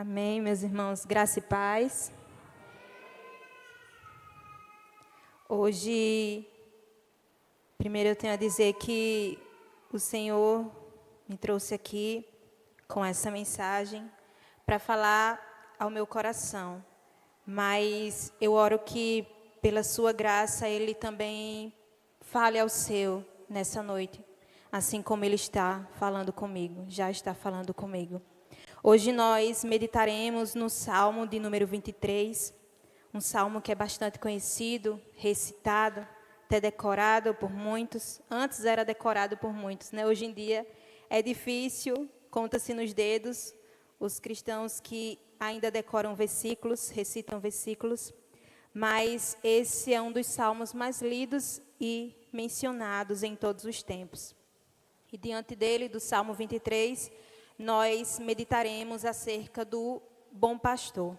Amém, meus irmãos, graça e paz. Hoje, primeiro eu tenho a dizer que o Senhor me trouxe aqui com essa mensagem para falar ao meu coração. Mas eu oro que, pela sua graça, Ele também fale ao seu nessa noite, assim como Ele está falando comigo, já está falando comigo. Hoje nós meditaremos no Salmo de número 23, um salmo que é bastante conhecido, recitado, até decorado por muitos. Antes era decorado por muitos, né? Hoje em dia é difícil, conta-se nos dedos, os cristãos que ainda decoram versículos, recitam versículos, mas esse é um dos salmos mais lidos e mencionados em todos os tempos. E diante dele, do Salmo 23, nós meditaremos acerca do bom pastor.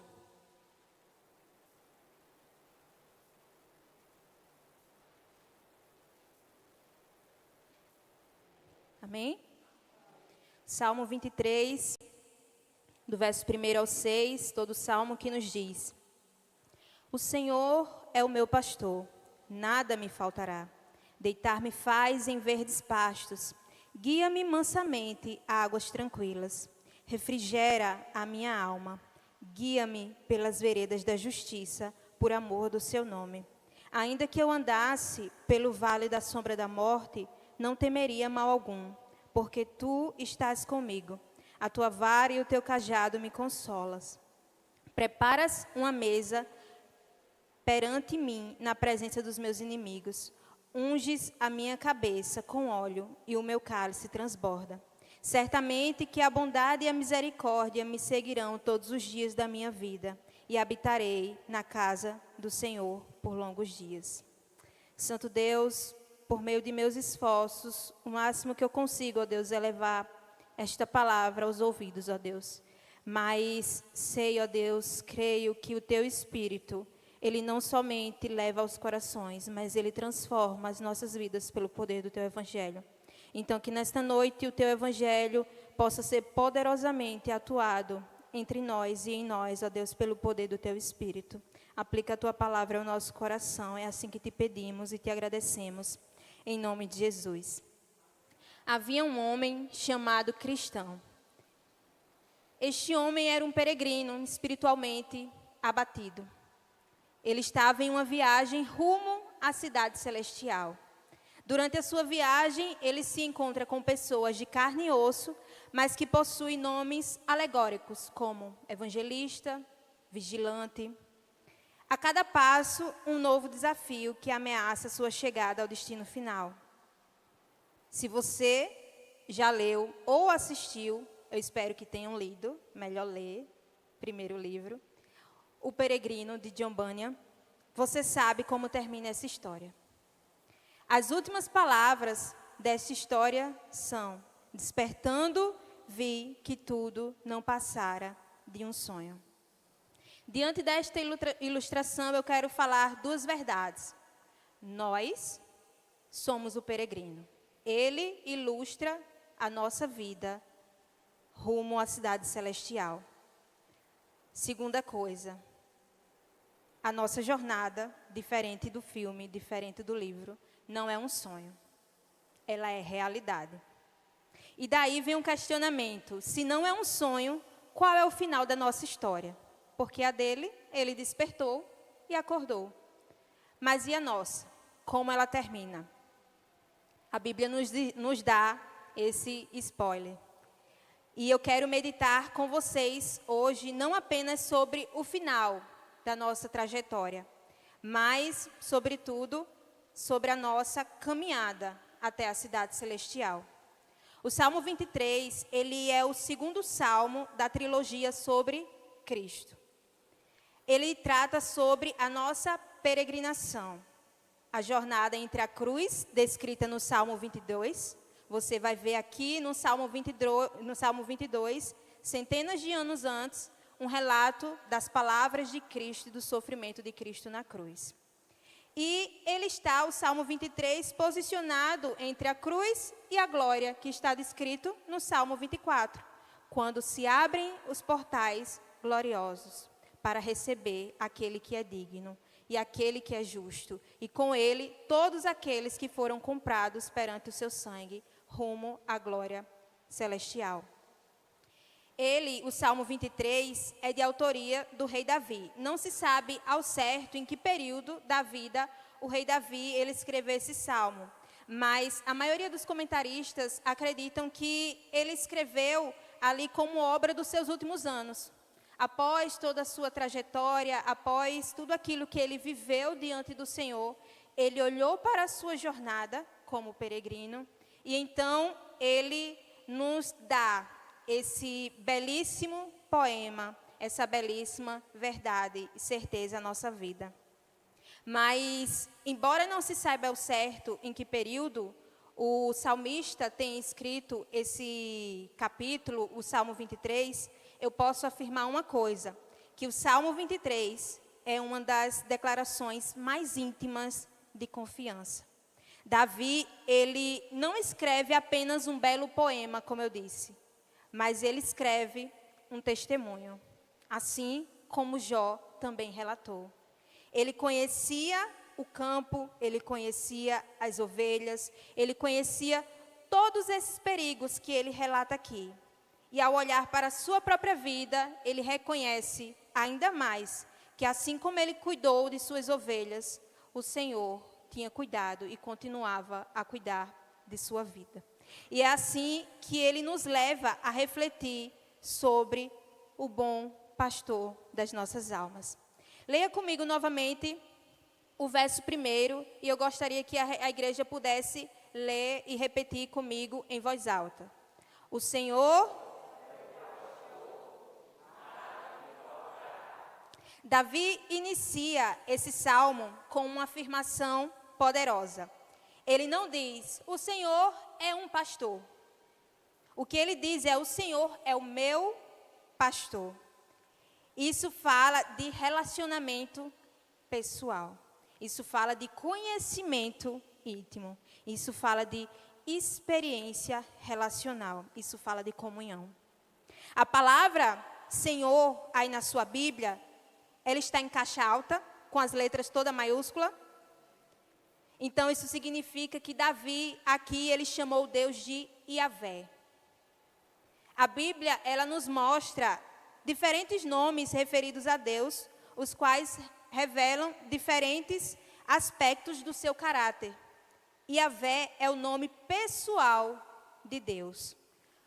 Amém? Salmo 23, do verso 1 ao 6, todo o salmo que nos diz: O Senhor é o meu pastor, nada me faltará. Deitar-me faz em verdes pastos. Guia-me mansamente a águas tranquilas. Refrigera a minha alma. Guia-me pelas veredas da justiça, por amor do seu nome. Ainda que eu andasse pelo vale da sombra da morte, não temeria mal algum, porque tu estás comigo. A tua vara e o teu cajado me consolas. Preparas uma mesa perante mim, na presença dos meus inimigos. Unges a minha cabeça com óleo e o meu cálice transborda. Certamente que a bondade e a misericórdia me seguirão todos os dias da minha vida, e habitarei na casa do Senhor por longos dias. Santo Deus, por meio de meus esforços, o máximo que eu consigo, ó Deus, é levar esta palavra aos ouvidos, ó Deus. Mas sei, ó Deus, creio que o teu Espírito, Ele não somente leva aos corações, mas Ele transforma as nossas vidas pelo poder do Teu Evangelho. Então, que nesta noite o Teu Evangelho possa ser poderosamente atuado entre nós e em nós, ó Deus, pelo poder do Teu Espírito. Aplica a Tua palavra ao nosso coração, é assim que te pedimos e te agradecemos, em nome de Jesus. Havia um homem chamado Cristão. Este homem era um peregrino espiritualmente abatido. Ele estava em uma viagem rumo à cidade celestial. Durante a sua viagem, ele se encontra com pessoas de carne e osso, mas que possuem nomes alegóricos, como evangelista, vigilante. A cada passo, um novo desafio que ameaça sua chegada ao destino final. Se você já leu ou assistiu, eu espero que tenham lido, melhor ler, primeiro livro, O Peregrino, de John Bunyan, você sabe como termina essa história. As últimas palavras dessa história são: despertando, vi que tudo não passara de um sonho. Diante desta ilustração, eu quero falar duas verdades. Nós somos o peregrino. Ele ilustra a nossa vida rumo à cidade celestial. Segunda coisa, a nossa jornada, diferente do filme, diferente do livro, não é um sonho. Ela é realidade. E daí vem um questionamento: se não é um sonho, qual é o final da nossa história? Porque a dele, ele despertou e acordou. Mas e a nossa? Como ela termina? A Bíblia nos dá esse spoiler. E eu quero meditar com vocês hoje não apenas sobre o final da nossa trajetória, mas, sobretudo, sobre a nossa caminhada até a cidade celestial. O Salmo 23, ele é o segundo salmo da trilogia sobre Cristo. Ele trata sobre a nossa peregrinação, a jornada entre a cruz, descrita no Salmo 22. Você vai ver aqui no Salmo 22, centenas de anos antes, um relato das palavras de Cristo e do sofrimento de Cristo na cruz. E ele está, o Salmo 23, posicionado entre a cruz e a glória, que está descrito no Salmo 24, quando se abrem os portais gloriosos para receber aquele que é digno e aquele que é justo, e com ele todos aqueles que foram comprados perante o seu sangue, rumo à glória celestial. O Salmo 23, é de autoria do rei Davi. Não se sabe ao certo em que período da vida o rei Davi ele escreveu esse salmo, mas a maioria dos comentaristas acreditam que ele escreveu ali como obra dos seus últimos anos. Após toda a sua trajetória, após tudo aquilo que ele viveu diante do Senhor, ele olhou para a sua jornada como peregrino, e então ele nos dá esse belíssimo poema, essa belíssima verdade e certeza à nossa vida. Mas, embora não se saiba ao certo em que período o salmista tem escrito esse capítulo, o Salmo 23, eu posso afirmar uma coisa, que o Salmo 23 é uma das declarações mais íntimas de confiança. Davi, ele não escreve apenas um belo poema, como eu disse, mas ele escreve um testemunho, assim como Jó também relatou. Ele conhecia o campo, ele conhecia as ovelhas, ele conhecia todos esses perigos que ele relata aqui. E ao olhar para a sua própria vida, ele reconhece ainda mais que assim como ele cuidou de suas ovelhas, o Senhor tinha cuidado e continuava a cuidar de sua vida. E é assim que ele nos leva a refletir sobre o bom pastor das nossas almas. Leia comigo novamente o verso 1, e eu gostaria que a igreja pudesse ler e repetir comigo em voz alta. O Senhor... Davi inicia esse salmo com uma afirmação poderosa. Ele não diz, o Senhor é um pastor. O que ele diz é, o Senhor é o meu pastor. Isso fala de relacionamento pessoal. Isso fala de conhecimento íntimo. Isso fala de experiência relacional. Isso fala de comunhão. A palavra Senhor, aí na sua Bíblia, ela está em caixa alta, com as letras toda maiúscula. Então, isso significa que Davi, aqui, ele chamou Deus de Iavé. A Bíblia, ela nos mostra diferentes nomes referidos a Deus, os quais revelam diferentes aspectos do seu caráter. Iavé é o nome pessoal de Deus,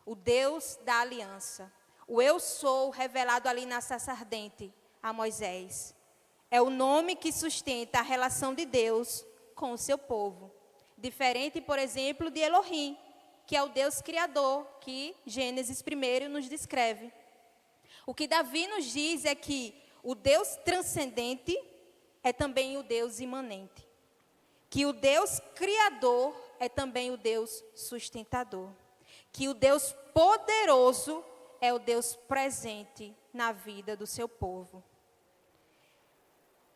o Deus da aliança. O eu sou revelado ali na sarça ardente a Moisés. É o nome que sustenta a relação de Deus com o seu povo. Diferente, por exemplo, de Elohim, que é o Deus criador, que Gênesis 1 nos descreve. O que Davi nos diz é que o Deus transcendente é também o Deus imanente. Que o Deus criador é também o Deus sustentador. Que o Deus poderoso é o Deus presente na vida do seu povo.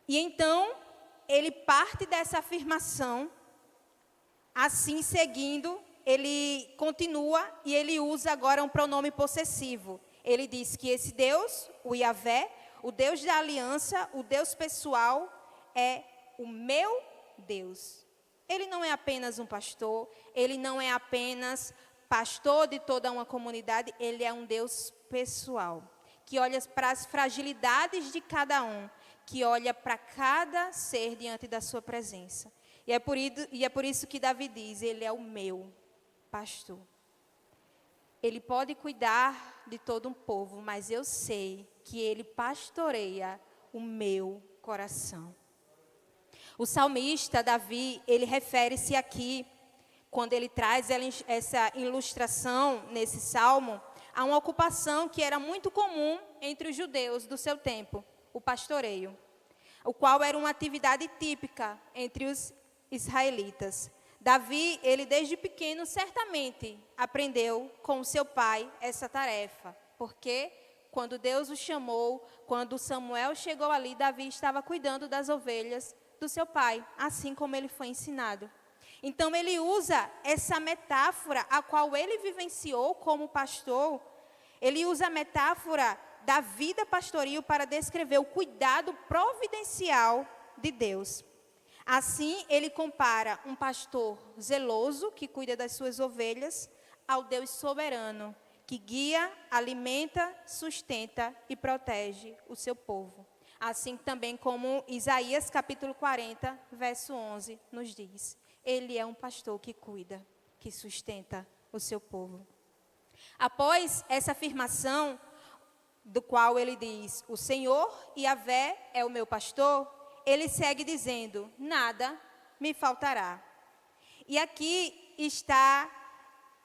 E então, ele parte dessa afirmação, assim seguindo, ele continua e ele usa agora um pronome possessivo. Ele diz que esse Deus, o Iavé, o Deus da aliança, o Deus pessoal, é o meu Deus. Ele não é apenas um pastor, ele não é apenas pastor de toda uma comunidade, ele é um Deus pessoal, que olha para as fragilidades de cada um, que olha para cada ser diante da sua presença. E é por isso que Davi diz, ele é o meu pastor. Ele pode cuidar de todo um povo, mas eu sei que ele pastoreia o meu coração. O salmista Davi, ele refere-se aqui, quando ele traz essa ilustração nesse salmo, a uma ocupação que era muito comum entre os judeus do seu tempo, o pastoreio, o qual era uma atividade típica entre os israelitas. Davi, ele desde pequeno, certamente aprendeu com o seu pai essa tarefa, porque quando Deus o chamou, quando Samuel chegou ali, Davi estava cuidando das ovelhas do seu pai, assim como ele foi ensinado. Então ele usa essa metáfora, a qual ele vivenciou como pastor, ele usa a metáfora da vida pastoril para descrever o cuidado providencial de Deus. Assim, ele compara um pastor zeloso, que cuida das suas ovelhas, ao Deus soberano, que guia, alimenta, sustenta e protege o seu povo. Assim também como Isaías capítulo 40, verso 11, nos diz. Ele é um pastor que cuida, que sustenta o seu povo. Após essa afirmação, do qual ele diz, o Senhor Yahvé é o meu pastor, ele segue dizendo, nada me faltará. E aqui está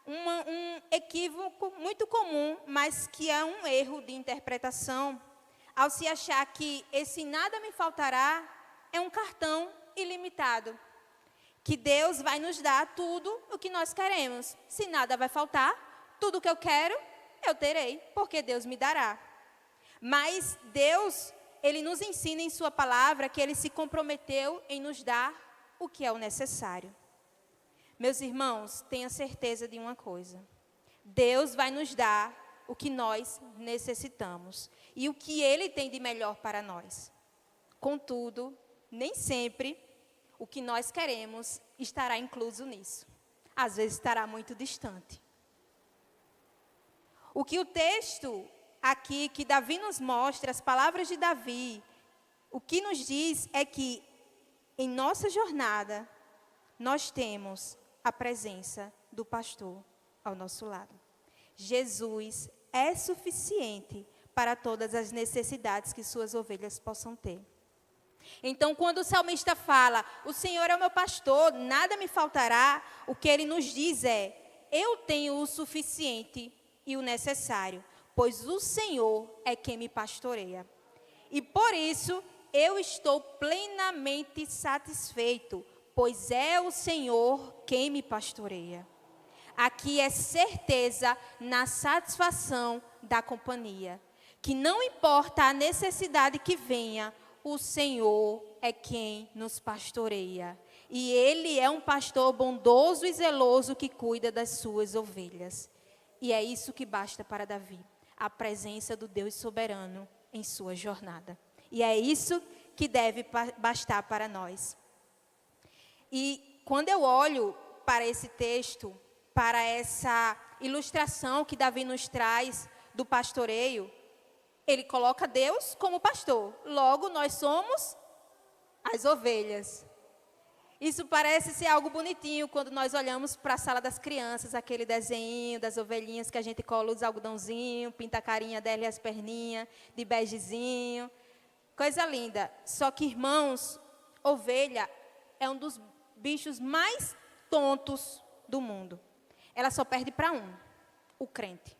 um equívoco muito comum, mas que é um erro de interpretação, ao se achar que esse nada me faltará é um cartão ilimitado, que Deus vai nos dar tudo o que nós queremos. Se nada vai faltar, tudo que eu quero, eu terei, porque Deus me dará. Mas Deus, Ele nos ensina em sua palavra que Ele se comprometeu em nos dar o que é o necessário. Meus irmãos, tenha certeza de uma coisa. Deus vai nos dar o que nós necessitamos e o que Ele tem de melhor para nós. Contudo, nem sempre o que nós queremos estará incluso nisso. Às vezes estará muito distante. O que o texto aqui, que Davi nos mostra, as palavras de Davi, o que nos diz é que em nossa jornada, nós temos a presença do pastor ao nosso lado. Jesus é suficiente para todas as necessidades que suas ovelhas possam ter. Então, quando o salmista fala, o Senhor é o meu pastor, nada me faltará, o que ele nos diz é, eu tenho o suficiente e o necessário, pois o Senhor é quem me pastoreia. E por isso, eu estou plenamente satisfeito, pois é o Senhor quem me pastoreia. Aqui é certeza na satisfação da companhia, que não importa a necessidade que venha, o Senhor é quem nos pastoreia. E Ele é um pastor bondoso e zeloso que cuida das suas ovelhas. E é isso que basta para Davi, a presença do Deus soberano em sua jornada. E é isso que deve bastar para nós. E quando eu olho para esse texto, para essa ilustração que Davi nos traz do pastoreio, ele coloca Deus como pastor. Logo, nós somos as ovelhas. Isso parece ser algo bonitinho quando nós olhamos para a sala das crianças, aquele desenho das ovelhinhas que a gente cola os algodãozinhos, pinta a carinha dela e as perninhas, de begezinho. Coisa linda. Só que, irmãos, ovelha é um dos bichos mais tontos do mundo. Ela só perde para um, o crente.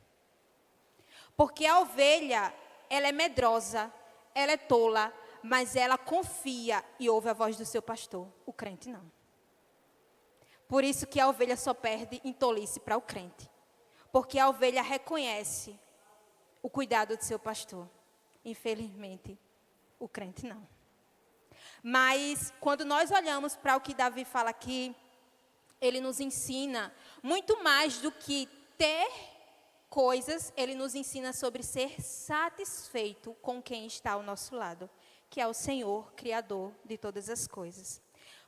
Porque a ovelha, ela é medrosa, ela é tola, mas ela confia e ouve a voz do seu pastor. O crente não. Por isso que a ovelha só perde em tolice para o crente. Porque a ovelha reconhece o cuidado do seu pastor. Infelizmente, o crente não. Mas quando nós olhamos para o que Davi fala aqui, ele nos ensina muito mais do que ter coisas, ele nos ensina sobre ser satisfeito com quem está ao nosso lado, que é o Senhor, Criador de todas as coisas.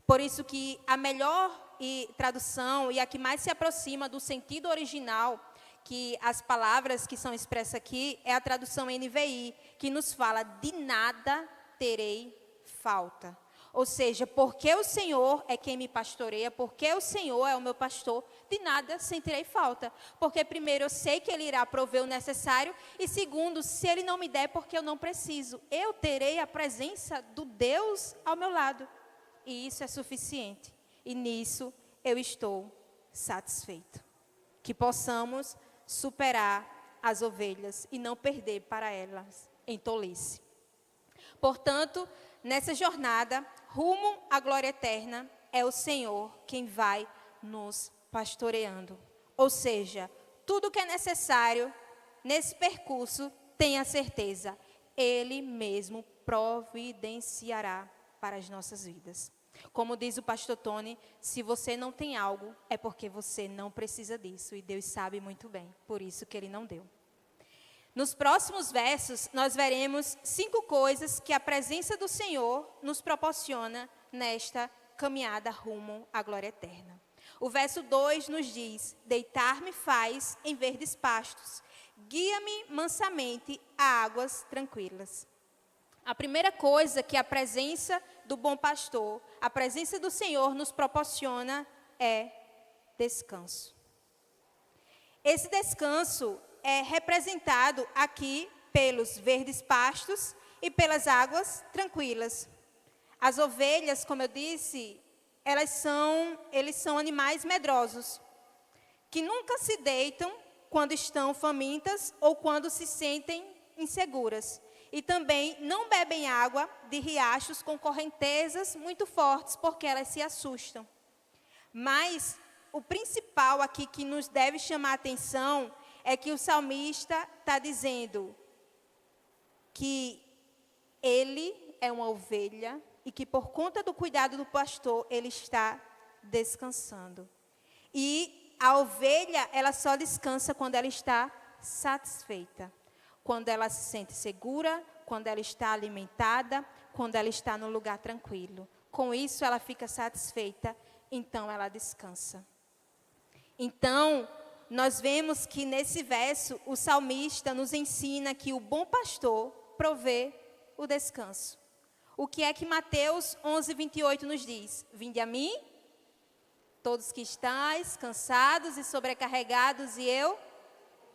Por isso que a melhor tradução e a que mais se aproxima do sentido original, que as palavras que são expressas aqui, é a tradução NVI, que nos fala, de nada terei falta. Ou seja, porque o Senhor é quem me pastoreia, porque o Senhor é o meu pastor, de nada sentirei falta. Porque primeiro, eu sei que Ele irá prover o necessário, e segundo, se Ele não me der, porque eu não preciso, eu terei a presença do Deus ao meu lado. E isso é suficiente. E nisso eu estou satisfeito. Que possamos superar as ovelhas e não perder para elas em tolice. Portanto, nessa jornada, rumo à glória eterna, é o Senhor quem vai nos pastoreando. Ou seja, tudo que é necessário nesse percurso, tenha certeza, Ele mesmo providenciará para as nossas vidas. Como diz o pastor Tony, se você não tem algo, é porque você não precisa disso. E Deus sabe muito bem, por isso que Ele não deu. Nos próximos versos, nós veremos 5 coisas que a presença do Senhor nos proporciona nesta caminhada rumo à glória eterna. O verso 2 nos diz: deitar-me faz em verdes pastos, guia-me mansamente a águas tranquilas. A primeira coisa que a presença do bom pastor, a presença do Senhor nos proporciona é descanso. Esse descanso é representado aqui pelos verdes pastos e pelas águas tranquilas. As ovelhas, como eu disse, eles são animais medrosos, que nunca se deitam quando estão famintas ou quando se sentem inseguras. E também não bebem água de riachos com correntezas muito fortes, porque elas se assustam. Mas o principal aqui que nos deve chamar a atenção é que o salmista está dizendo que ele é uma ovelha e que por conta do cuidado do pastor, ele está descansando. E a ovelha, ela só descansa quando ela está satisfeita. Quando ela se sente segura, quando ela está alimentada, quando ela está num lugar tranquilo. Com isso, ela fica satisfeita, então ela descansa. Então, nós vemos que nesse verso, o salmista nos ensina que o bom pastor provê o descanso. O que é que Mateus 11:28 nos diz? Vinde a mim, todos que estáis cansados e sobrecarregados, e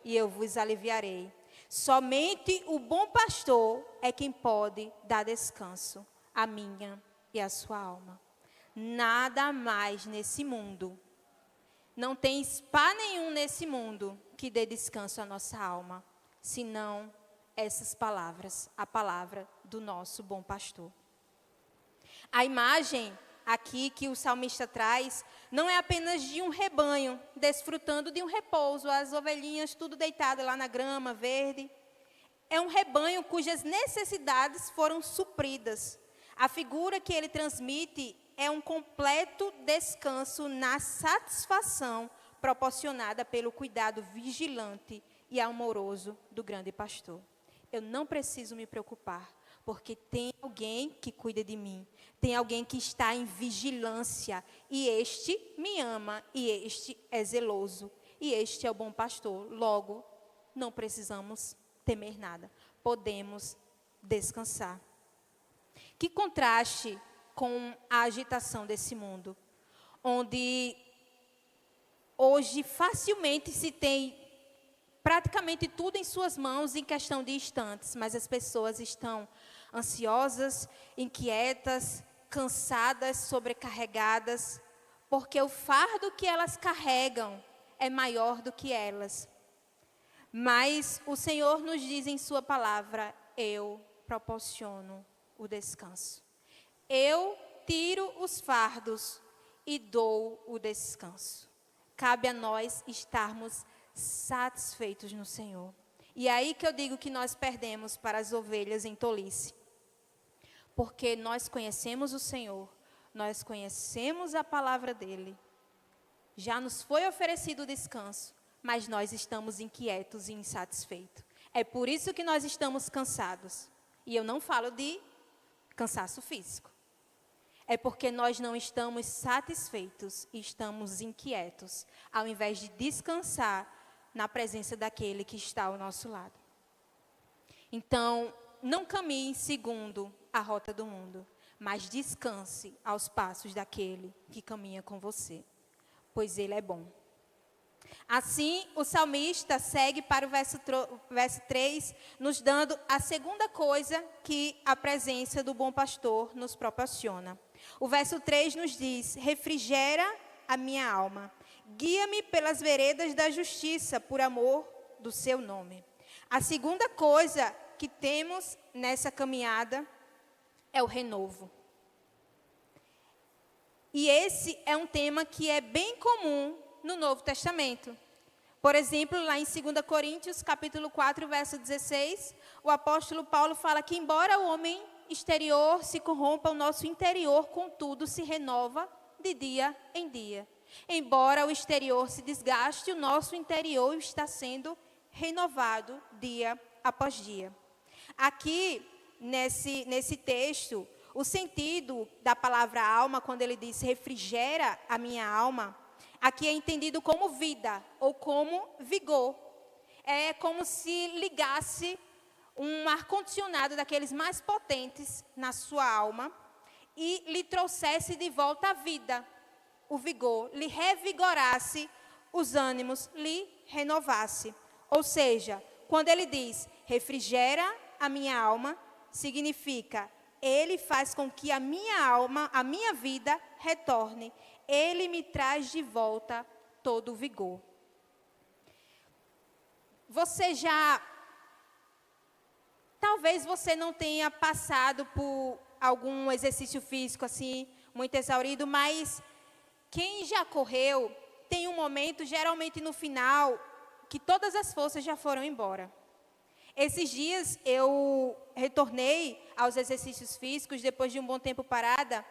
eu vos aliviarei. Somente o bom pastor é quem pode dar descanso à minha e à sua alma. Nada mais nesse mundo. Não tem spa nenhum nesse mundo que dê descanso à nossa alma, senão essas palavras, a palavra do nosso bom pastor. A imagem aqui que o salmista traz não é apenas de um rebanho desfrutando de um repouso, as ovelhinhas tudo deitadas lá na grama verde. É um rebanho cujas necessidades foram supridas. A figura que ele transmite é um completo descanso na satisfação proporcionada pelo cuidado vigilante e amoroso do grande pastor. Eu não preciso me preocupar, porque tem alguém que cuida de mim, tem alguém que está em vigilância, e este me ama, e este é zeloso, e este é o bom pastor. Logo, não precisamos temer nada, podemos descansar. Que contraste com a agitação desse mundo, onde hoje facilmente se tem praticamente tudo em suas mãos em questão de instantes, mas as pessoas estão ansiosas, inquietas, cansadas, sobrecarregadas, porque o fardo que elas carregam é maior do que elas. Mas o Senhor nos diz em sua palavra: eu proporciono o descanso. Eu tiro os fardos e dou o descanso. Cabe a nós estarmos satisfeitos no Senhor. E é aí que eu digo que nós perdemos para as ovelhas em tolice. Porque nós conhecemos o Senhor, nós conhecemos a palavra dEle. Já nos foi oferecido o descanso, mas nós estamos inquietos e insatisfeitos. É por isso que nós estamos cansados. E eu não falo de cansaço físico. É porque nós não estamos satisfeitos e estamos inquietos, ao invés de descansar na presença daquele que está ao nosso lado. Então, não caminhe segundo a rota do mundo, mas descanse aos passos daquele que caminha com você, pois ele é bom. Assim, o salmista segue para o verso 3, nos dando a segunda coisa que a presença do bom pastor nos proporciona. O verso 3 nos diz: refrigera a minha alma, guia-me pelas veredas da justiça, por amor do seu nome. A segunda coisa que temos nessa caminhada é o renovo. E esse é um tema que é bem comum no Novo Testamento. Por exemplo, lá em 2 Coríntios, capítulo 4, verso 16, o apóstolo Paulo fala que embora o homem exterior se corrompa, o nosso interior, contudo, se renova de dia em dia. Embora o exterior se desgaste, o nosso interior está sendo renovado dia após dia. Aqui, nesse texto, o sentido da palavra alma, quando ele diz refrigera a minha alma, aqui é entendido como vida ou como vigor. É como se ligasse um ar-condicionado daqueles mais potentes na sua alma e lhe trouxesse de volta a vida, o vigor, lhe revigorasse os ânimos, lhe renovasse. Ou seja, quando ele diz refrigera a minha alma, significa ele faz com que a minha alma, a minha vida retorne. Ele me traz de volta todo o vigor. Talvez você não tenha passado por algum exercício físico assim, muito exaurido, mas quem já correu tem um momento, geralmente no final, que todas as forças já foram embora. Esses dias eu retornei aos exercícios físicos depois de um bom tempo parada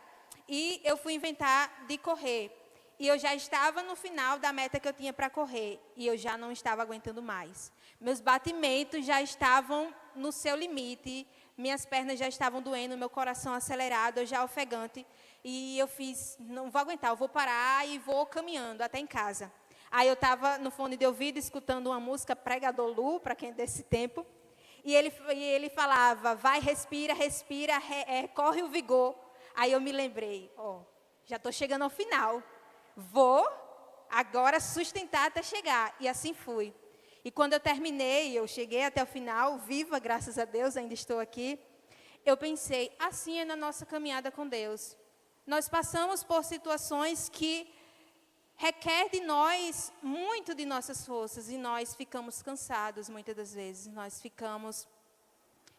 e eu fui inventar de correr. E eu já estava no final da meta que eu tinha para correr e eu já não estava aguentando mais. Meus batimentos já estavam no seu limite, minhas pernas já estavam doendo, meu coração acelerado, eu já ofegante. E eu fiz, não vou aguentar, eu vou parar e vou caminhando até em casa. Aí eu estava no fone de ouvido escutando uma música Pregador Lu, para quem é desse tempo. E ele falava, vai, respira, corre o vigor. Aí eu me lembrei, já estou chegando ao final. Vou agora sustentar até chegar. E assim fui. E quando eu terminei, eu cheguei até o final, viva, graças a Deus, ainda estou aqui. Eu pensei, assim é na nossa caminhada com Deus. Nós passamos por situações que requer de nós muito de nossas forças e nós ficamos cansados muitas das vezes, nós ficamos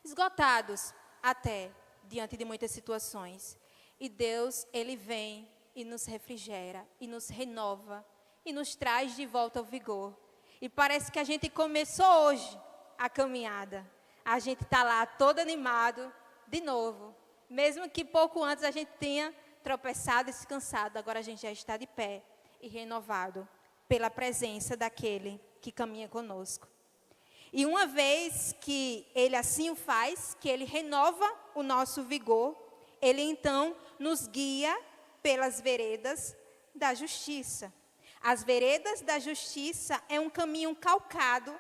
esgotados até diante de muitas situações. E Deus, Ele vem e nos refrigera, e nos renova, e nos traz de volta ao vigor. E parece que a gente começou hoje a caminhada. A gente está lá todo animado de novo. Mesmo que pouco antes a gente tenha tropeçado e se cansado, agora a gente já está de pé e renovado pela presença daquele que caminha conosco. E uma vez que Ele assim o faz, que Ele renova o nosso vigor, Ele então nos guia pelas veredas da justiça. As veredas da justiça é um caminho calcado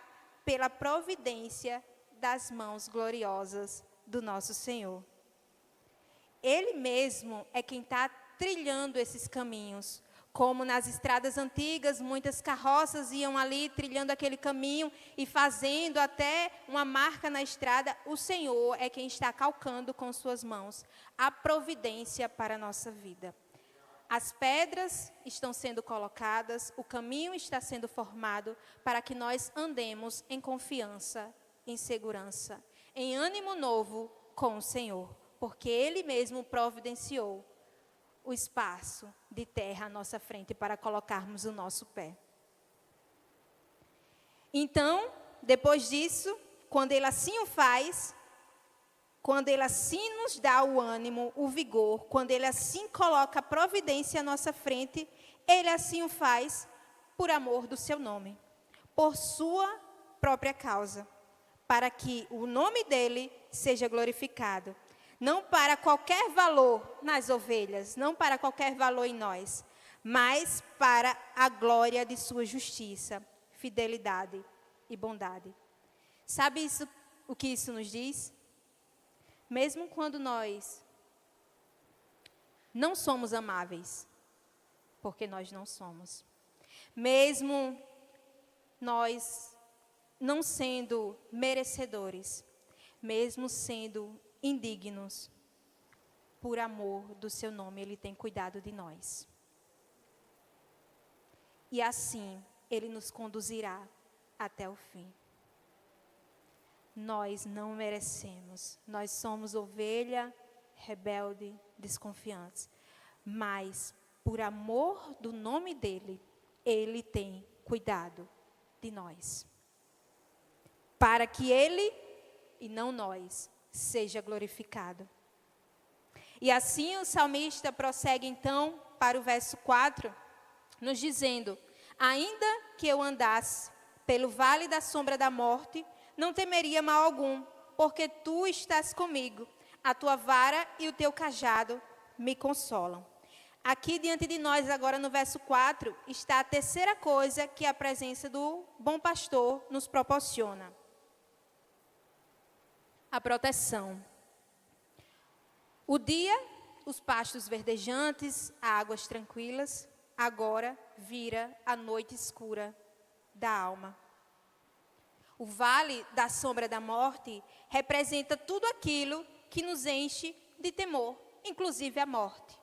pela providência das mãos gloriosas do nosso Senhor. Ele mesmo é quem está trilhando esses caminhos. Como nas estradas antigas, muitas carroças iam ali trilhando aquele caminho e fazendo até uma marca na estrada. O Senhor é quem está calcando com suas mãos a providência para a nossa vida. As pedras estão sendo colocadas, o caminho está sendo formado para que nós andemos em confiança, em segurança, em ânimo novo com o Senhor, porque Ele mesmo providenciou o espaço de terra à nossa frente para colocarmos o nosso pé. Então, depois disso, quando Ele assim o faz, quando Ele assim nos dá o ânimo, o vigor, quando Ele assim coloca a providência à nossa frente, Ele assim o faz por amor do seu nome, por sua própria causa, para que o nome dEle seja glorificado. Não para qualquer valor nas ovelhas, não para qualquer valor em nós, mas para a glória de sua justiça, fidelidade e bondade. Sabe o que isso nos diz? Mesmo quando nós não somos amáveis, porque nós não somos. Mesmo nós não sendo merecedores, mesmo sendo indignos, por amor do seu nome, Ele tem cuidado de nós. E assim, Ele nos conduzirá até o fim. Nós não merecemos, nós somos ovelha, rebelde, desconfiantes. Mas, por amor do nome dEle, Ele tem cuidado de nós. Para que Ele, e não nós, seja glorificado. E assim o salmista prossegue então para o verso 4, nos dizendo: ainda que eu andasse pelo vale da sombra da morte, não temeria mal algum, porque tu estás comigo. A tua vara e o teu cajado me consolam. Aqui diante de nós, agora no verso 4, está a terceira coisa que a presença do bom pastor nos proporciona: a proteção. O dia, os pastos verdejantes, águas tranquilas, agora vira a noite escura da alma. O vale da sombra da morte representa tudo aquilo que nos enche de temor, inclusive a morte.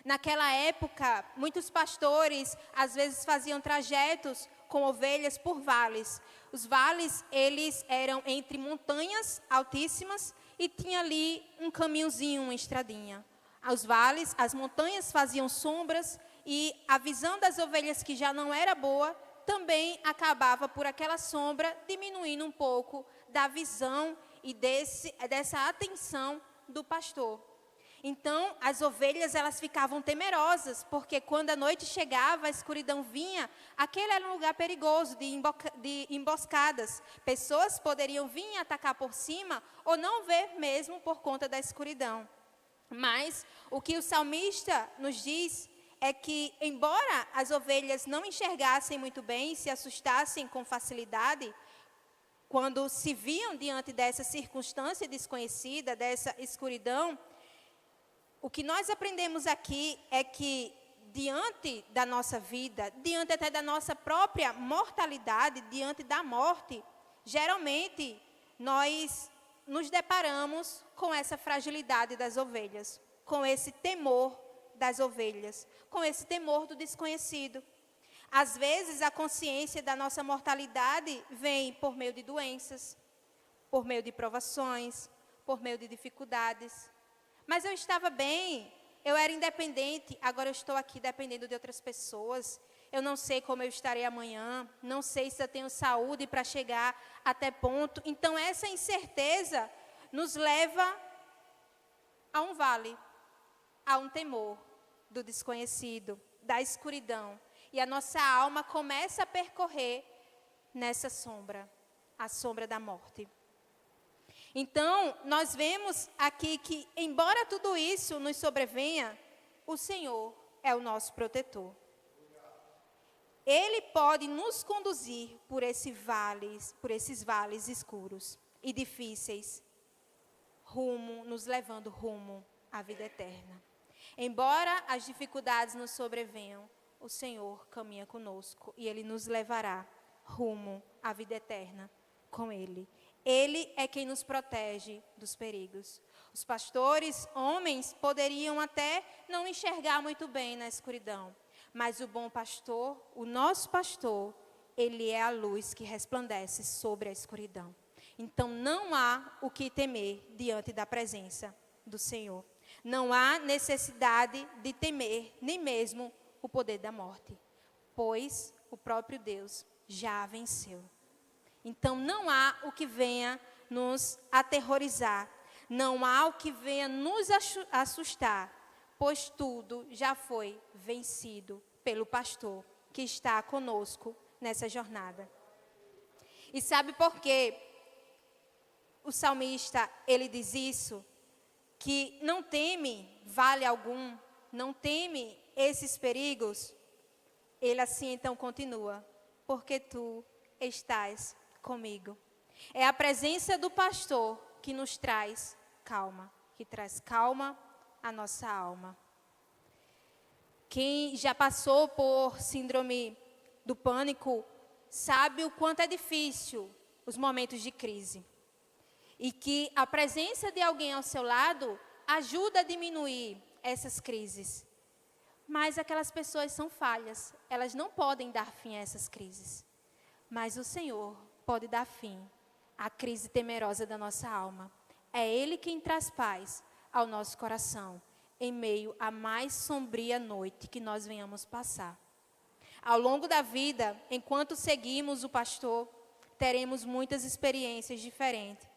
Naquela época, muitos pastores, às vezes, faziam trajetos com ovelhas por vales. Os vales, eles eram entre montanhas altíssimas e tinha ali um caminhozinho, uma estradinha. Os vales, as montanhas faziam sombras e a visão das ovelhas, que já não era boa, também acabava por aquela sombra, diminuindo um pouco da visão e dessa atenção do pastor. Então, as ovelhas, elas ficavam temerosas, porque quando a noite chegava, a escuridão vinha, aquele era um lugar perigoso de emboscadas. Pessoas poderiam vir atacar por cima ou não ver mesmo por conta da escuridão. Mas o que o salmista nos diz é que, embora as ovelhas não enxergassem muito bem, se assustassem com facilidade, quando se viam diante dessa circunstância desconhecida, dessa escuridão, o que nós aprendemos aqui é que, diante da nossa vida, diante até da nossa própria mortalidade, diante da morte, geralmente nós nos deparamos com essa fragilidade das ovelhas, com esse temor das ovelhas, com esse temor do desconhecido. Às vezes, a consciência da nossa mortalidade vem por meio de doenças, por meio de provações, por meio de dificuldades. Mas eu estava bem, eu era independente, agora eu estou aqui dependendo de outras pessoas. Eu não sei como eu estarei amanhã, não sei se eu tenho saúde para chegar até ponto. Então, essa incerteza nos leva a um vale, a um temor do desconhecido, da escuridão. E a nossa alma começa a percorrer nessa sombra, a sombra da morte. Então, nós vemos aqui que, embora tudo isso nos sobrevenha, o Senhor é o nosso protetor. Ele pode nos conduzir por esses vales escuros e difíceis, nos levando rumo à vida eterna. Embora as dificuldades nos sobrevenham, o Senhor caminha conosco e Ele nos levará rumo à vida eterna com Ele. Ele é quem nos protege dos perigos. Os pastores, homens, poderiam até não enxergar muito bem na escuridão, mas o bom pastor, o nosso pastor, ele é a luz que resplandece sobre a escuridão. Então, não há o que temer diante da presença do Senhor. Não há necessidade de temer nem mesmo o poder da morte, pois o próprio Deus já a venceu. Então, não há o que venha nos aterrorizar, não há o que venha nos assustar, pois tudo já foi vencido pelo pastor que está conosco nessa jornada. E sabe por quê o salmista, ele diz isso? Que não teme vale algum, não teme esses perigos? Ele assim então continua: porque tu estás comigo. É a presença do pastor que nos traz calma, que traz calma à nossa alma. Quem já passou por síndrome do pânico sabe o quanto é difícil os momentos de crise. E que a presença de alguém ao seu lado ajuda a diminuir essas crises. Mas aquelas pessoas são falhas, elas não podem dar fim a essas crises. Mas o Senhor pode dar fim à crise temerosa da nossa alma. É Ele quem traz paz ao nosso coração, em meio à mais sombria noite que nós venhamos passar. Ao longo da vida, enquanto seguimos o pastor, teremos muitas experiências diferentes,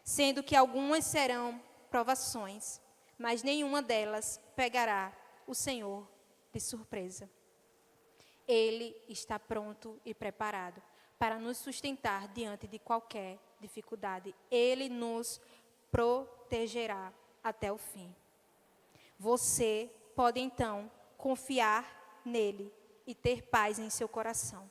sendo que algumas serão provações, mas nenhuma delas pegará o Senhor de surpresa. Ele está pronto e preparado para nos sustentar diante de qualquer dificuldade. Ele nos protegerá até o fim. Você pode, então, confiar nele e ter paz em seu coração.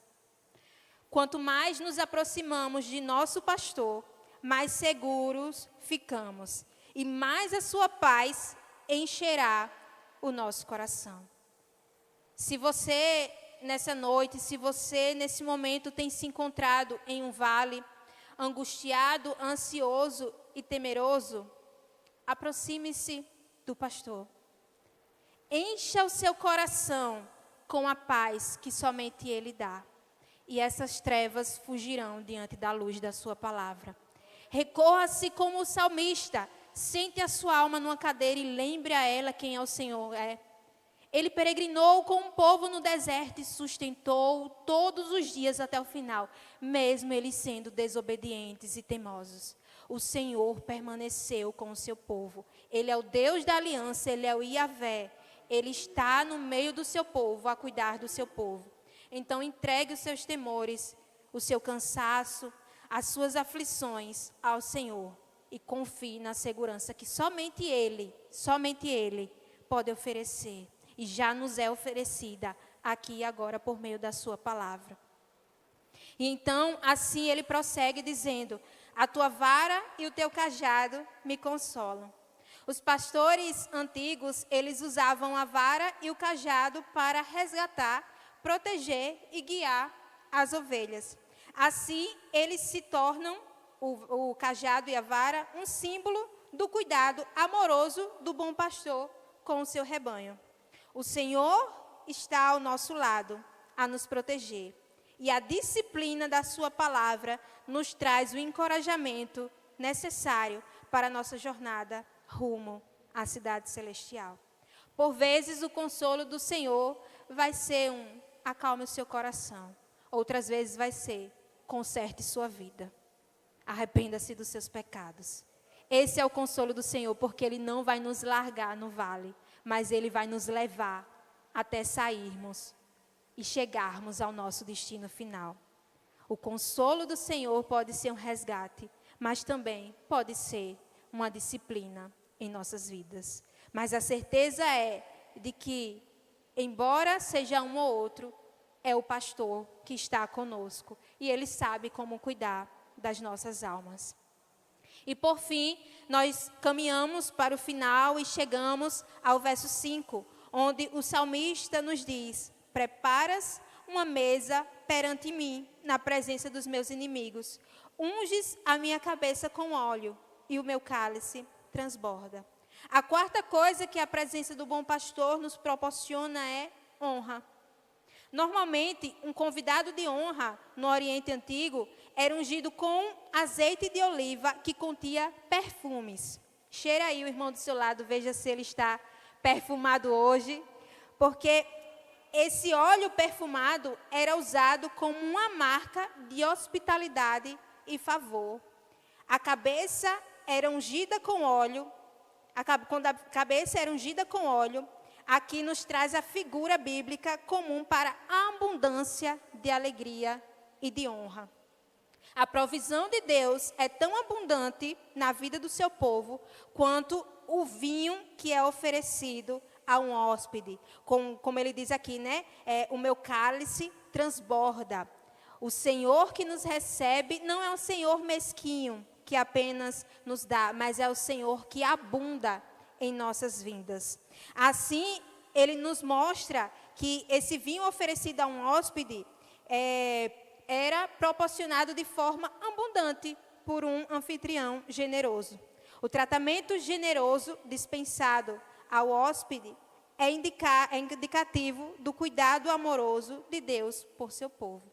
Quanto mais nos aproximamos de nosso pastor, mais seguros ficamos e mais a sua paz encherá o nosso coração. Se você, nessa noite, se você, nesse momento, tem se encontrado em um vale, angustiado, ansioso e temeroso, aproxime-se do pastor. Encha o seu coração com a paz que somente ele dá. E essas trevas fugirão diante da luz da sua palavra. Recorra-se como o salmista, sente a sua alma numa cadeira e lembre a ela quem é o Senhor é. Ele peregrinou com um povo no deserto e sustentou todos os dias até o final, mesmo eles sendo desobedientes e teimosos. O Senhor permaneceu com o seu povo. Ele é o Deus da aliança, ele é o Yahvé. Ele está no meio do seu povo, a cuidar do seu povo. Então entregue os seus temores, o seu cansaço, as suas aflições ao Senhor e confie na segurança que somente Ele pode oferecer. E já nos é oferecida aqui e agora por meio da sua palavra. E então, assim ele prossegue dizendo: a tua vara e o teu cajado me consolam. Os pastores antigos, eles usavam a vara e o cajado para resgatar, proteger e guiar as ovelhas. Assim, eles se tornam, o cajado e a vara, um símbolo do cuidado amoroso do bom pastor com o seu rebanho. O Senhor está ao nosso lado, a nos proteger. E a disciplina da sua palavra nos traz o encorajamento necessário para a nossa jornada rumo à cidade celestial. Por vezes, o consolo do Senhor vai ser acalme o seu coração. Outras vezes vai ser, conserte sua vida. Arrependa-se dos seus pecados. Esse é o consolo do Senhor, porque Ele não vai nos largar no vale, mas Ele vai nos levar até sairmos e chegarmos ao nosso destino final. O consolo do Senhor pode ser um resgate, mas também pode ser uma disciplina em nossas vidas. Mas a certeza é de que, embora seja um ou outro, é o pastor que está conosco. E Ele sabe como cuidar das nossas almas. E por fim, nós caminhamos para o final e chegamos ao verso 5, onde o salmista nos diz: preparas uma mesa perante mim, na presença dos meus inimigos. Unges a minha cabeça com óleo, e o meu cálice transborda. A quarta coisa que a presença do bom pastor nos proporciona é honra. Normalmente, um convidado de honra no Oriente Antigo era ungido com azeite de oliva que continha perfumes. Cheira aí o irmão do seu lado, veja se ele está perfumado hoje, porque esse óleo perfumado era usado como uma marca de hospitalidade e favor. A cabeça era ungida com óleo. Quando a cabeça era ungida com óleo, aqui nos traz a figura bíblica comum para a abundância de alegria e de honra. A provisão de Deus é tão abundante na vida do seu povo quanto o vinho que é oferecido a um hóspede. Como ele diz aqui, né? O meu cálice transborda. O Senhor que nos recebe não é um Senhor mesquinho, que apenas nos dá, mas é o Senhor que abunda em nossas vidas. Assim, ele nos mostra que esse vinho oferecido a um hóspede era proporcionado de forma abundante por um anfitrião generoso. O tratamento generoso dispensado ao hóspede é indicativo do cuidado amoroso de Deus por seu povo.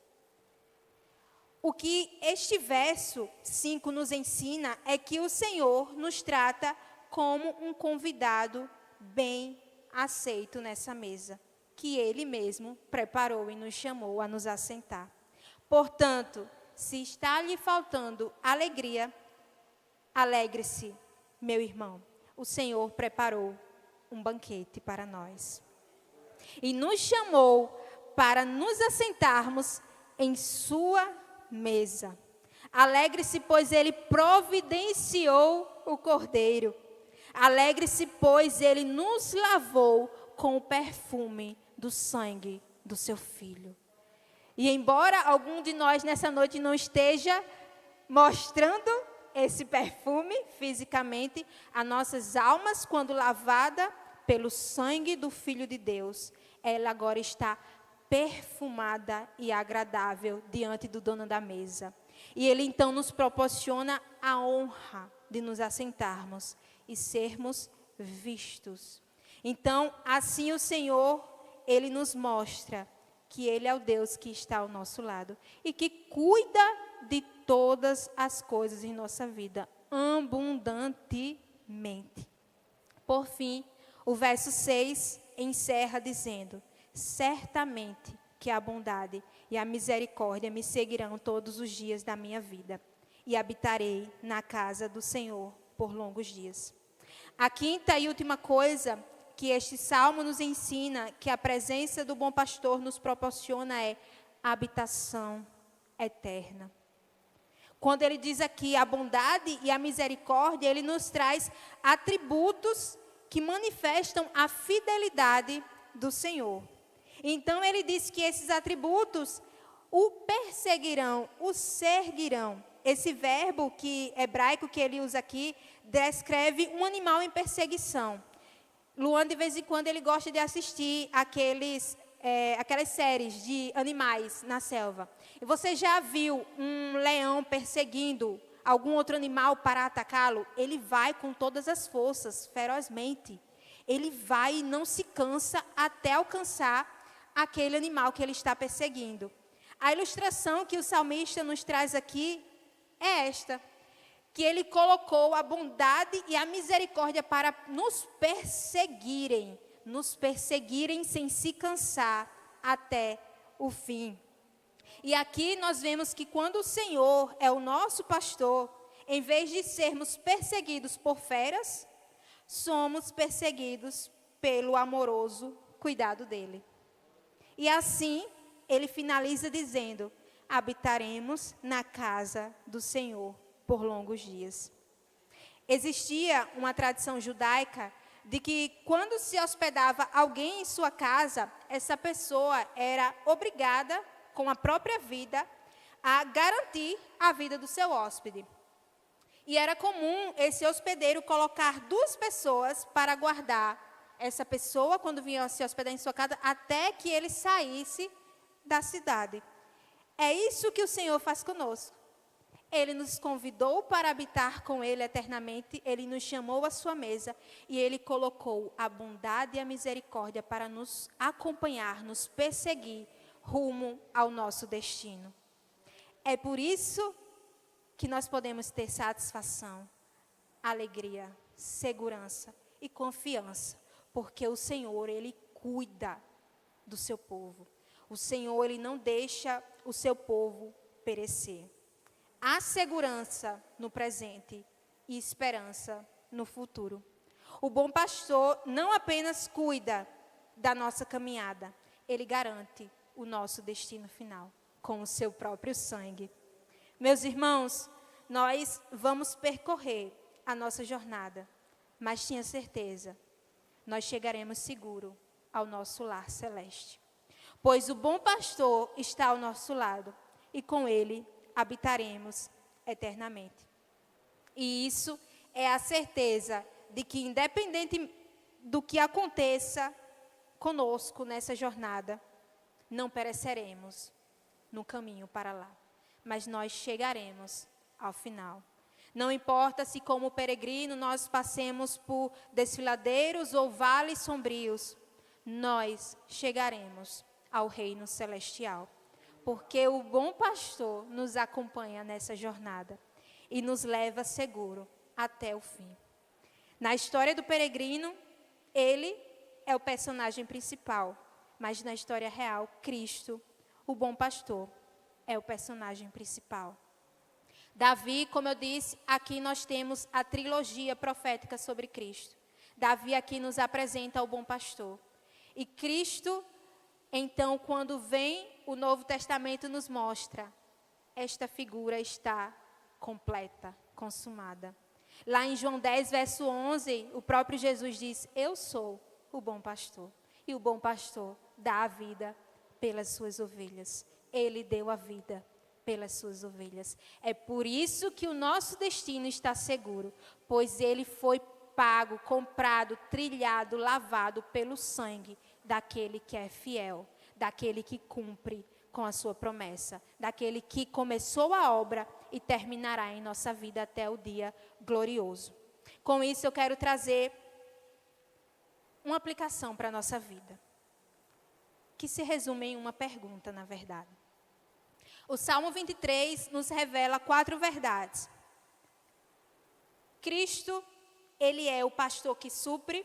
O que este verso 5 nos ensina é que o Senhor nos trata como um convidado bem aceito nessa mesa, que Ele mesmo preparou e nos chamou a nos assentar. Portanto, se está lhe faltando alegria, alegre-se, meu irmão. O Senhor preparou um banquete para nós. E nos chamou para nos assentarmos em sua mesa. Alegre-se, pois ele providenciou o cordeiro. Alegre-se, pois ele nos lavou com o perfume do sangue do seu filho. E embora algum de nós nessa noite não esteja mostrando esse perfume fisicamente, as nossas almas, quando lavada pelo sangue do Filho de Deus, ela agora está perfumada e agradável diante do dono da mesa. E ele então nos proporciona a honra de nos assentarmos e sermos vistos. Então, assim o Senhor, ele nos mostra que ele é o Deus que está ao nosso lado e que cuida de todas as coisas em nossa vida, abundantemente. Por fim, o verso 6 encerra dizendo: certamente que a bondade e a misericórdia me seguirão todos os dias da minha vida, e habitarei na casa do Senhor por longos dias. A quinta e última coisa que este salmo nos ensina, que a presença do bom pastor nos proporciona, é habitação eterna. Quando ele diz aqui a bondade e a misericórdia, ele nos traz atributos que manifestam a fidelidade do Senhor. Então ele diz que esses atributos o perseguirão, o seguirão. Esse verbo hebraico que ele usa aqui descreve um animal em perseguição. Luan, de vez em quando, ele gosta de assistir aquelas séries de animais na selva. E você já viu um leão perseguindo algum outro animal para atacá-lo? Ele vai com todas as forças, ferozmente. Ele vai e não se cansa até alcançar aquele animal que ele está perseguindo. A ilustração que o salmista nos traz aqui é esta: que ele colocou a bondade e a misericórdia para nos perseguirem sem se cansar até o fim. E aqui nós vemos que quando o Senhor é o nosso pastor, em vez de sermos perseguidos por feras, somos perseguidos pelo amoroso cuidado dele. E assim, ele finaliza dizendo: habitaremos na casa do Senhor por longos dias. Existia uma tradição judaica de que quando se hospedava alguém em sua casa, essa pessoa era obrigada, com a própria vida, a garantir a vida do seu hóspede. E era comum esse hospedeiro colocar 2 pessoas para guardar essa pessoa, quando vinha se hospedar em sua casa, até que ele saísse da cidade. É isso que o Senhor faz conosco. Ele nos convidou para habitar com Ele eternamente, Ele nos chamou à sua mesa e Ele colocou a bondade e a misericórdia para nos acompanhar, nos perseguir rumo ao nosso destino. É por isso que nós podemos ter satisfação, alegria, segurança e confiança, porque o Senhor, Ele cuida do seu povo. O Senhor, Ele não deixa o seu povo perecer. Há segurança no presente e esperança no futuro. O bom pastor não apenas cuida da nossa caminhada, ele garante o nosso destino final com o seu próprio sangue. Meus irmãos, nós vamos percorrer a nossa jornada, mas tenha certeza, nós chegaremos seguro ao nosso lar celeste. Pois o bom pastor está ao nosso lado e com ele habitaremos eternamente. E isso é a certeza de que, independente do que aconteça conosco nessa jornada, não pereceremos no caminho para lá, mas nós chegaremos ao final. Não importa se, como peregrino, nós passemos por desfiladeiros ou vales sombrios, nós chegaremos ao reino celestial. Porque o bom pastor nos acompanha nessa jornada e nos leva seguro até o fim. Na história do peregrino, ele é o personagem principal, mas na história real, Cristo, o bom pastor, é o personagem principal. Davi, como eu disse, aqui nós temos a trilogia profética sobre Cristo. Davi aqui nos apresenta o bom pastor. E Cristo, então, quando vem o Novo Testamento, nos mostra, esta figura está completa, consumada. Lá em João 10, verso 11, o próprio Jesus diz: eu sou o bom pastor. E o bom pastor dá a vida pelas suas ovelhas. Ele deu a vida pelas suas ovelhas. É por isso que o nosso destino está seguro, pois ele foi pago, comprado, trilhado, lavado pelo sangue daquele que é fiel, daquele que cumpre com a sua promessa, daquele que começou a obra e terminará em nossa vida até o dia glorioso. Com isso eu quero trazer uma aplicação para a nossa vida, que se resume em uma pergunta, na verdade. O Salmo 23 nos revela 4 verdades. Cristo, ele é o pastor que supre,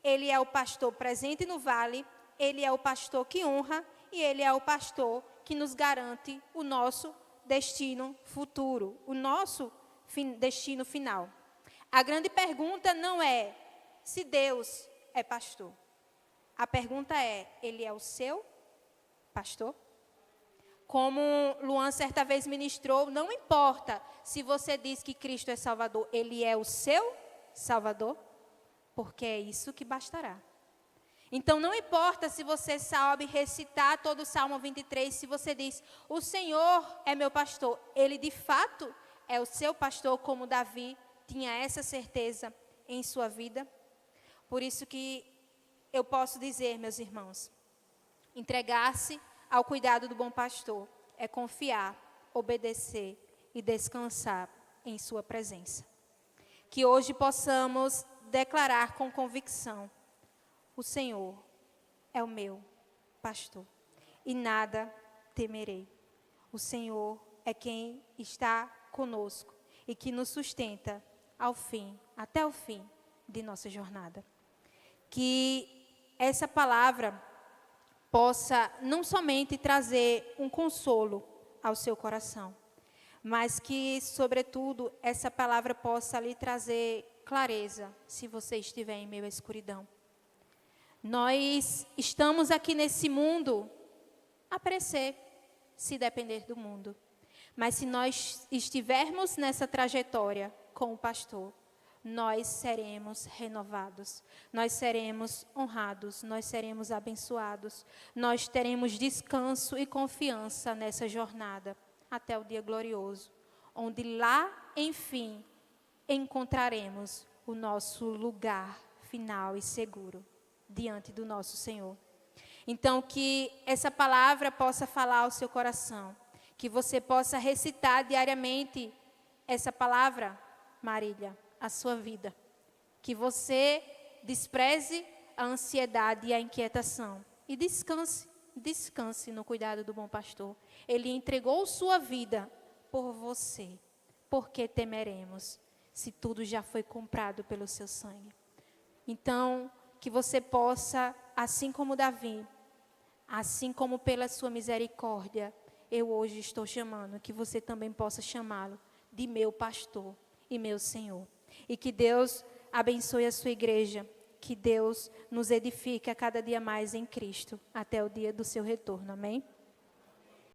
ele é o pastor presente no vale, ele é o pastor que honra e ele é o pastor que nos garante o nosso destino futuro, o nosso destino final. A grande pergunta não é se Deus é pastor. A pergunta é, ele é o seu pastor? Como Luan certa vez ministrou, não importa se você diz que Cristo é Salvador, ele é o seu Salvador, porque é isso que bastará. Então não importa se você sabe recitar todo o Salmo 23, se você diz, o Senhor é meu pastor, ele de fato é o seu pastor, como Davi tinha essa certeza em sua vida. Por isso que eu posso dizer, meus irmãos, entregar-se ao cuidado do bom pastor é confiar, obedecer e descansar em sua presença. Que hoje possamos declarar com convicção, o Senhor é o meu pastor e nada temerei. O Senhor é quem está conosco e que nos sustenta ao fim, até o fim de nossa jornada. Que essa palavra possa não somente trazer um consolo ao seu coração, mas que, sobretudo, essa palavra possa lhe trazer clareza, se você estiver em meio à escuridão. Nós estamos aqui nesse mundo a perecer, se depender do mundo. Mas se nós estivermos nessa trajetória com o pastor, nós seremos renovados, nós seremos honrados, nós seremos abençoados, nós teremos descanso e confiança nessa jornada até o dia glorioso, onde lá, enfim, encontraremos o nosso lugar final e seguro diante do nosso Senhor. Então, que essa palavra possa falar ao seu coração, que você possa recitar diariamente essa palavra, Marília, a sua vida. Que você despreze a ansiedade e a inquietação e descanse no cuidado do bom pastor. Ele entregou sua vida por você. Por que temeremos, se tudo já foi comprado pelo seu sangue? Então, que você possa, assim como Davi, assim como pela sua misericórdia, eu hoje estou chamando, que você também possa chamá-lo de meu pastor e meu Senhor. E que Deus abençoe a sua igreja, que Deus nos edifique a cada dia mais em Cristo, até o dia do seu retorno. Amém?